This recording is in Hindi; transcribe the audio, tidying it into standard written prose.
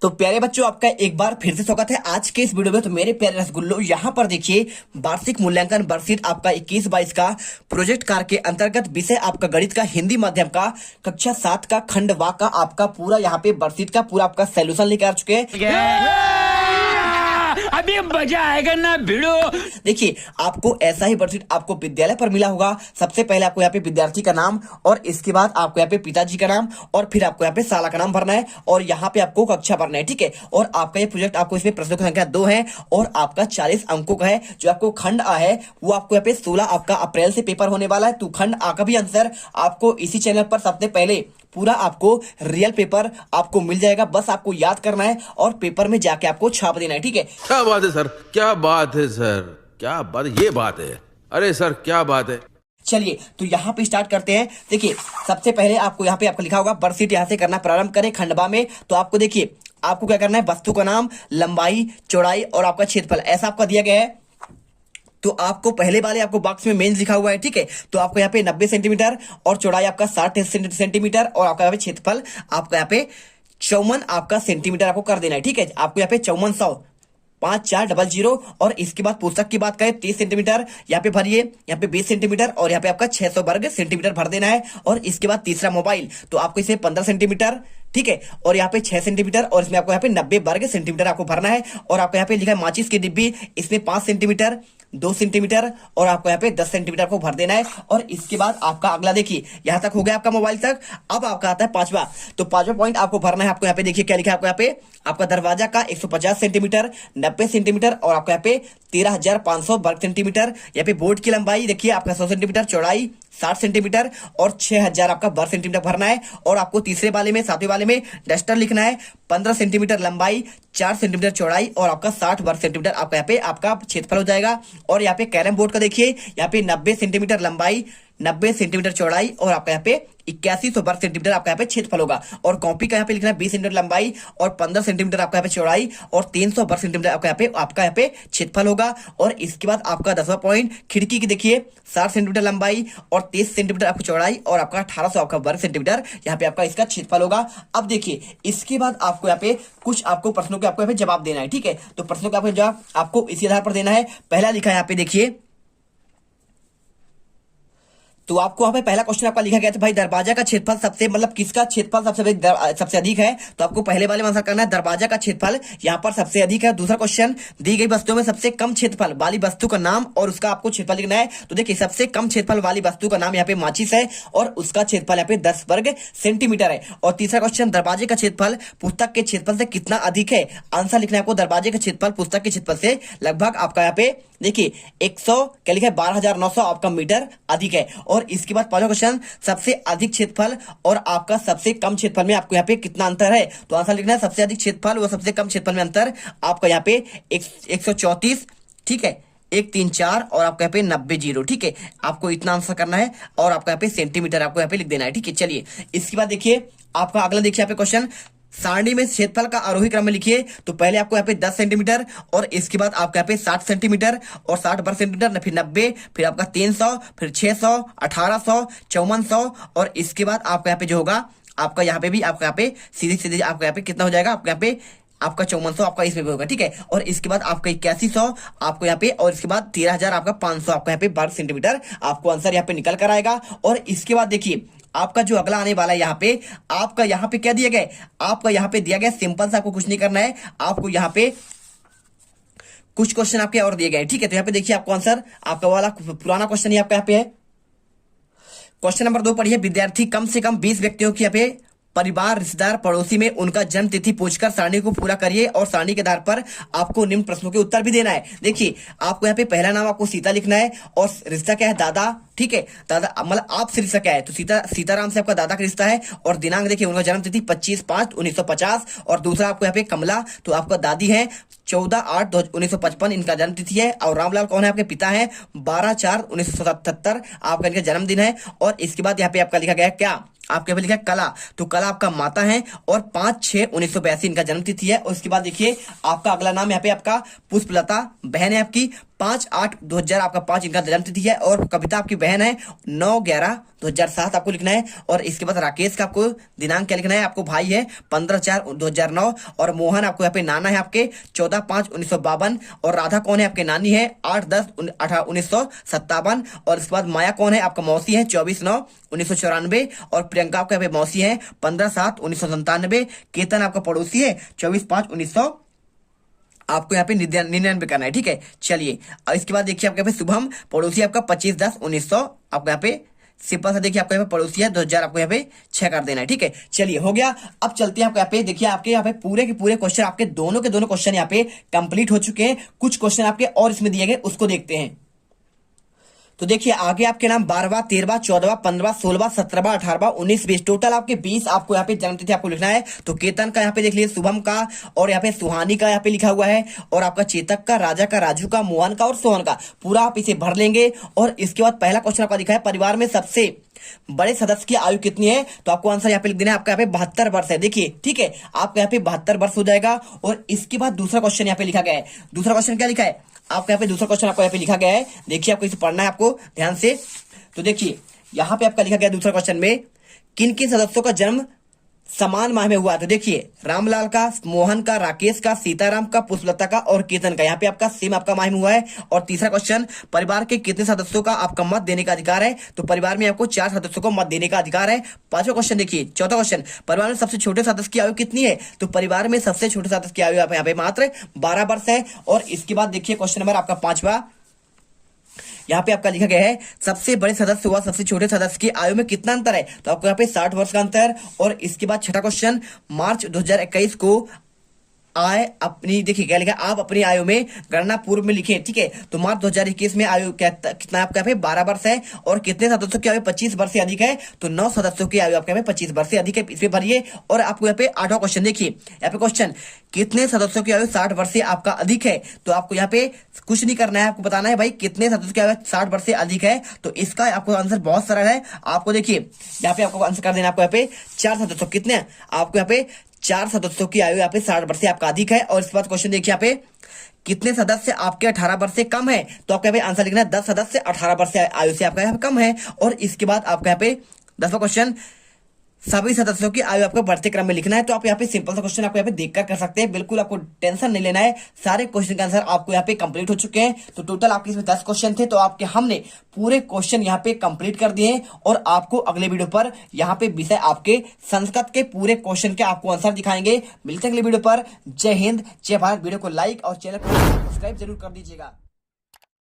तो प्यारे बच्चों, आपका एक बार फिर से स्वागत है आज के इस वीडियो में। तो मेरे प्यारे रसगुल्लो, यहाँ पर देखिए वार्षिक मूल्यांकन वर्षित आपका 21-22 का प्रोजेक्ट कार्य के अंतर्गत विषय आपका गणित का हिंदी माध्यम का कक्षा 7 का खंड वा का आपका पूरा यहाँ पे वर्षित का पूरा आपका सोल्यूशन लेकर आ चुके हैं। अभी मजा आएगा ना भिड़ो। देखिए, आपको ऐसा ही वर्कशीट आपको विद्यालय पर मिला होगा। सबसे पहले आपको यहाँ पे विद्यार्थी का नाम और इसके बाद आपको यहाँ पे पिताजी का नाम और फिर आपको यहाँ पे शाला का नाम भरना है और यहाँ पे आपको कक्षा भरना है, ठीक है। और आपका ये प्रोजेक्ट आपको इसमें प्रश्नों की संख्या 2 है और आपका 40 अंकों का है। जो आपको खंड आ है वो आपको यहाँ पे 16 आपका अप्रैल से पेपर होने वाला है। तो खंड आ का भी आंसर आपको इसी चैनल पर सबसे पहले पूरा आपको रियल पेपर आपको मिल जाएगा। बस आपको याद करना है और पेपर में जाके आपको छाप देना है, ठीक है। क्या बात है सर, क्या बात है सर, क्या बात, ये बात है। अरे सर क्या बात है। चलिए तो यहाँ पे स्टार्ट करते हैं। देखिए, सबसे पहले आपको यहाँ पे आपको लिखा होगा वर्कशीट यहाँ से करना प्रारंभ करें खंडवा में। तो आपको देखिए, आपको क्या करना है, वस्तु का नाम, लंबाई, चौड़ाई और आपका क्षेत्रफल ऐसा आपका दिया गया है। तो आपको पहले वाले आपको बॉक्स में मेंस लिखा हुआ है, ठीक है। तो आपको यहाँ पे 90 सेंटीमीटर और चौड़ाई आपका 60 सेंटीमीटर और आपका यहाँ पे क्षेत्रफल आपका यहाँ पे 54 आपका सेंटीमीटर आपको कर देना है, ठीक है। आपको यहाँ पे 5400 5400 और इसके बाद पुस्तक की बात करें 30 सेंटीमीटर यहाँ पे भरिए, यहाँ पे 20 सेंटीमीटर और यहाँ पे आपका 600 वर्ग सेंटीमीटर भर देना है। और इसके बाद तीसरा मोबाइल, तो आपको इसे 15 सेंटीमीटर, ठीक है, और यहाँ पे 6 सेंटीमीटर और इसमें आपको यहाँ पे 90 वर्ग सेंटीमीटर आपको भरना है। और आपको यहाँ पे लिखा है माचिस की डिब्बी, इसमें 5 सेंटीमीटर, 2 सेंटीमीटर और आपको यहाँ पे 10 सेंटीमीटर को भर देना है। और इसके बाद आपका अगला देखिए, यहाँ तक हो गया आपका मोबाइल तक। अब आपका आता है पांचवा। तो पांचवा पॉइंट आपको भरना है। आपको यहाँ पे देखिए क्या लिखा है, आपको यहाँ पे आपका दरवाजा का 150 सेंटीमीटर, 90 सेंटीमीटर और आपको यहाँ पे 13,500 वर्ग सेंटीमीटर। यहाँ पे बोर्ड की लंबाई देखिए आपका 100 सेंटीमीटर, चौड़ाई 60 सेंटीमीटर और 6,000 आपका वर्ग सेंटीमीटर भरना है। और आपको तीसरे वाले में, सातवें वाले में डस्टर लिखना है, 15 सेंटीमीटर लंबाई, 4 सेंटीमीटर चौड़ाई और आपका 60 वर्ग सेंटीमीटर आपका यहाँ पे आपका क्षेत्रफल हो जाएगा। और यहाँ पे कैरम बोर्ड का देखिए, यहाँ पे 90 सेंटीमीटर लंबाई, 90 सेंटीमीटर चौड़ाई और आपका यहाँ पे 8100 वर्ग सेंटीमीटर आपका यहाँ पे क्षेत्रफल होगा। और कॉपी का यहाँ पे लिखना है 20 सेंटीमीटर लंबाई और 15 सेंटीमीटर आपका यहाँ पे चौड़ाई और 300 वर्ग सेंटीमीटर आपका यहाँ पे क्षेत्रफल होगा। और इसके बाद आपका 10वां पॉइंट, खिड़की की देखिए 60 सेंटीमीटर लंबाई और 30 सेंटीमीटर आपकी चौड़ाई और आपका 1800 आपका वर्ग सेंटीमीटर यहाँ पे आपका इसका क्षेत्रफल होगा। अब देखिए, इसके बाद आपको यहाँ पे कुछ आपको प्रश्नों के आपको यहाँ पे जवाब देना है, ठीक है। तो प्रश्नों का आपको जवाब आपको इसी आधार पर देना है। पहला लिखा है यहाँ पे देखिए, तो आपको यहाँ पे पहला क्वेश्चन आपका लिखा गया था, भाई दरवाजा का क्षेत्रफल सबसे मतलब किसका क्षेत्रफल सबसे अधिक है। तो आपको पहले वाले में आंसर करना है, दरवाजा का क्षेत्रफल यहाँ पर सबसे अधिक है। दूसरा क्वेश्चन, दी गई वस्तुओं में सबसे कम क्षेत्रफल वाली वस्तु का नाम और उसका आपको क्षेत्रफल लिखना है। तो देखिए, सबसे कम क्षेत्रफल वाली वस्तु का नाम यहाँ पे माचिस है और उसका क्षेत्रफल यहाँ पे 10 वर्ग सेंटीमीटर है। और तीसरा क्वेश्चन, दरवाजे का क्षेत्रफल पुस्तक के क्षेत्रफल से कितना अधिक है। आंसर लिखना है आपको, दरवाजे का क्षेत्रफल पुस्तक के क्षेत्रफल से लगभग आपका यहाँ पे देखिए 100 क्या लिखा है, 12,900 आपका मीटर अधिक है। और इसके बाद पांचवा क्वेश्चन, सबसे अधिक क्षेत्रफल और आपका सबसे कम क्षेत्रफल में आपको यहाँ पे कितना अंतर है। तो आंसर लिखना है, सबसे अधिक क्षेत्रफल और सबसे कम क्षेत्रफल में अंतर आपका यहाँ पे 134, ठीक है, 134 और आपको यहाँ पे 90, ठीक है। आपको इतना आंसर करना है और आपको यहाँ पे सेंटीमीटर आपको यहाँ पे लिख देना है, ठीक है। चलिए, इसके बाद देखिए आपका अगला देखिए यहाँ पे क्वेश्चन, सारणी में क्षेत्रफल का आरोही क्रम में लिखिए। तो पहले आपको यहाँ पे 10 सेंटीमीटर और इसके बाद आपको यहाँ पे 60 सेंटीमीटर और 60 वर्ग सेंटीमीटर, फिर 90, फिर आपका 300, फिर 600, 1800, 5400 और इसके बाद आपका यहाँ पे जो होगा आपका यहाँ पे भी आपका यहाँ पे सीधे सीधे आपका यहाँ पे कितना हो जाएगा, आपका यहाँ पे आपका 5400 आपका इसमें भी होगा, ठीक है। और इसके बाद आपका 8100 आपको यहाँ पे और इसके बाद 13,000 आपका 500 आपका यहाँ पे वर्ग सेंटीमीटर आपको आंसर यहाँ पे निकल कर आएगा। और इसके बाद देखिए आपका जो अगला आने वाला है, यहाँ पे आपका यहाँ पे क्या दिया गया है, आपका यहाँ पे दिया गया सिंपल सा, आपको कुछ नहीं करना है। आपको यहाँ पे कुछ क्वेश्चन आपके और दिए गए, ठीक है। तो यहाँ पे देखिए आपको आंसर आपका वाला पुराना क्वेश्चन ही आपका यहाँ पे है। क्वेश्चन नंबर 2 पढ़िए, विद्यार्थी कम से कम 20 व्यक्तियों की यहाँ पे परिवार, रिश्तेदार, पड़ोसी में उनका जन्म तिथि पूछकर सारणी को पूरा करिए और सारणी के आधार पर आपको निम्न प्रश्नों के उत्तर भी देना है। देखिए, आपको यहाँ पे पहला नाम आपको सीता लिखना है और रिश्ता क्या है, दादा, ठीक है। दादा मतलब आपसे रिश्ता क्या है, तो सीताराम से आपका दादा का रिश्ता है। और दिनांक देखिए, उनका जन्म तिथि 25/5/1950। और दूसरा आपको यहाँ पे कमला, तो आपका दादी है, 14/8/1955 इनका जन्म तिथि है। और रामलाल कौन है, आपके पिता है, 12/4/1977 आपका इनका जन्मदिन है। और इसके बाद यहाँ पे आपका लिखा गया क्या, आपके यहाँ पे लिखा है कला, तो कला आपका माता है और 5/6/1982 इनका जन्म तिथि है। और उसके बाद देखिए आपका अगला नाम यहाँ पे आपका पुष्पलता, बहन है आपकी, 5/8/2000 आपका 5 इनका जन्म तिथि है। और कविता आपकी बहन है 9/11/2007 आपको लिखना है। और इसके बाद राकेश का आपको दिनांक क्या लिखना है, आपको भाई है 15/4/2009। और मोहन आपको यहाँ पे नाना है आपके 14/5/1952। और राधा कौन है, आपके नानी है 8/10/1957। और इसके बाद माया कौन है, आपका मौसी है 24/9/1994। और प्रियंका आपका यहाँ पे मौसी है 15/7/1997। केतन आपका पड़ोसी है 24/5/1900 आपको यहाँ पे 99 करना है, ठीक है। चलिए और इसके बाद देखिए आपके यहाँ पे शुभम पड़ोसी आपका 25/10/1900 आपको यहाँ पे सिंपल सा देखिए आपको यहाँ पे पड़ोसी है 2000 आपको यहाँ पे 6 कर देना है, ठीक है। चलिए हो गया। अब चलते हैं आपको यहाँ पे देखिए आपके यहाँ पे पूरे के पूरे क्वेश्चन आपके दोनों के दोनों क्वेश्चन यहाँ पे कंप्लीट हो चुके हैं। कुछ क्वेश्चन आपके और इसमें दिए गए उसको देखते हैं। तो देखिए आगे आपके नाम 12वां 13वां 14वां 15वां 16वां 17वां 18वां 19 20 टोटल आपके 20 आपको यहाँ पे जन्मतिथि आपको लिखना है। तो केतन का यहाँ पे देख लीजिए, शुभम का और यहाँ पे सुहानी का यहाँ पे लिखा हुआ है। और आपका चेतक का, राजा का, राजू का, मोहन का और सोहन का पूरा आप इसे भर लेंगे। और इसके बाद पहला क्वेश्चन आपका लिखा है परिवार में सबसे बड़े सदस्य की आयु कितनी है। तो आपको आंसर यहाँ पे लिख देना है, आपका यहाँ पे 72 वर्ष है। देखिए ठीक है, आपका यहाँ पे 72 वर्ष हो जाएगा। और इसके बाद दूसरा क्वेश्चन यहाँ पे लिखा गया है। दूसरा क्वेश्चन क्या लिखा है, आपको यहाँ पे दूसरा क्वेश्चन आपको यहाँ पे लिखा गया है। देखिए आपको इसे पढ़ना है आपको ध्यान से। तो देखिए यहाँ पे आपका लिखा गया दूसरा क्वेश्चन में किन किन सदस्यों का जन्म समान माह में हुआ। तो देखिए रामलाल का, मोहन का, राकेश का, सीताराम का, पुष्पलता का और केतन का यहाँ पे आपका सेम आपका माह में हुआ है। और तीसरा क्वेश्चन परिवार के कितने सदस्यों का आपका मत देने का अधिकार है। तो परिवार में आपको 4 सदस्यों को मत देने का अधिकार है। पांचवा क्वेश्चन देखिए, चौथा क्वेश्चन परिवार में सबसे छोटे सदस्य की आयु कितनी है। तो परिवार में सबसे छोटे सदस्य की आयु यहाँ पे मात्र 12 वर्ष है। और इसके बाद देखिए क्वेश्चन नंबर आपका 5वां, यहाँ पे आपका लिखा गया है सबसे बड़े सदस्य हुआ सबसे छोटे सदस्य की आयु में कितना अंतर है। तो आपको यहाँ पे 60 वर्ष का अंतर। और इसके बाद छठा क्वेश्चन मार्च 2021 को आय अपनी, देखिए क्या लिखा है, आप अपनी आयु में गणना पूर्व में लिखे, ठीक है। तो मार्च 2021 में आयु कितना आपका यहाँ पे 12 वर्ष है। और कितने सदस्यों की आयु 25 वर्ष से अधिक है। तो 9 सदस्यों की आयु आपके यहाँ पे 25 वर्ष से अधिक है, इसमें भरिए। और आपको यहाँ पे 8वां क्वेश्चन देखिए, यहाँ पे क्वेश्चन कितने सदस्यों की आयु 60 वर्ष से आपका अधिक है। तो आपको यहाँ पे कुछ नहीं करना है, आपको बताना है भाई कितने सदस्यों की आयु 60 वर्ष से अधिक है। तो इसका आपको आंसर बहुत सरल है। आपको देखिए यहाँ पे आपको आंसर कर देना, आपको यहाँ पे 4 सदस्यों कितने, आपको यहाँ पे 4 सदस्यों की आयु यहाँ पे 60 वर्ष से आपका अधिक है। और इसके बाद क्वेश्चन देखिए यहाँ पे कितने सदस्य आपके 18 वर्ष से कम है। तो आपका यहाँ पे आंसर लिखना है 10 सदस्य 18 वर्ष से आयु से आपका यहाँ पे कम है। और इसके बाद आपका यहाँ पे 10वां क्वेश्चन सभी सदस्यों की आयु आपको बढ़ते क्रम में लिखना है। तो आप यहाँ पे सिंपल सा क्वेश्चन आपको यहाँ पे देखकर कर सकते हैं, बिल्कुल आपको टेंशन नहीं लेना है। सारे क्वेश्चन का आंसर आपको यहाँ पे कंप्लीट हो चुके हैं। तो टोटल आपके इसमें 10 क्वेश्चन थे, तो आपके हमने पूरे क्वेश्चन यहाँ पे कंप्लीट कर दिए हैं। और आपको अगले वीडियो पर यहाँ पे विषय आपके संस्कृत के पूरे क्वेश्चन के आपको आंसर दिखाएंगे। मिलते हैं अगले वीडियो पर। जय हिंद, जय भारत। वीडियो को लाइक और चैनल को सब्सक्राइब जरूर कर दीजिएगा।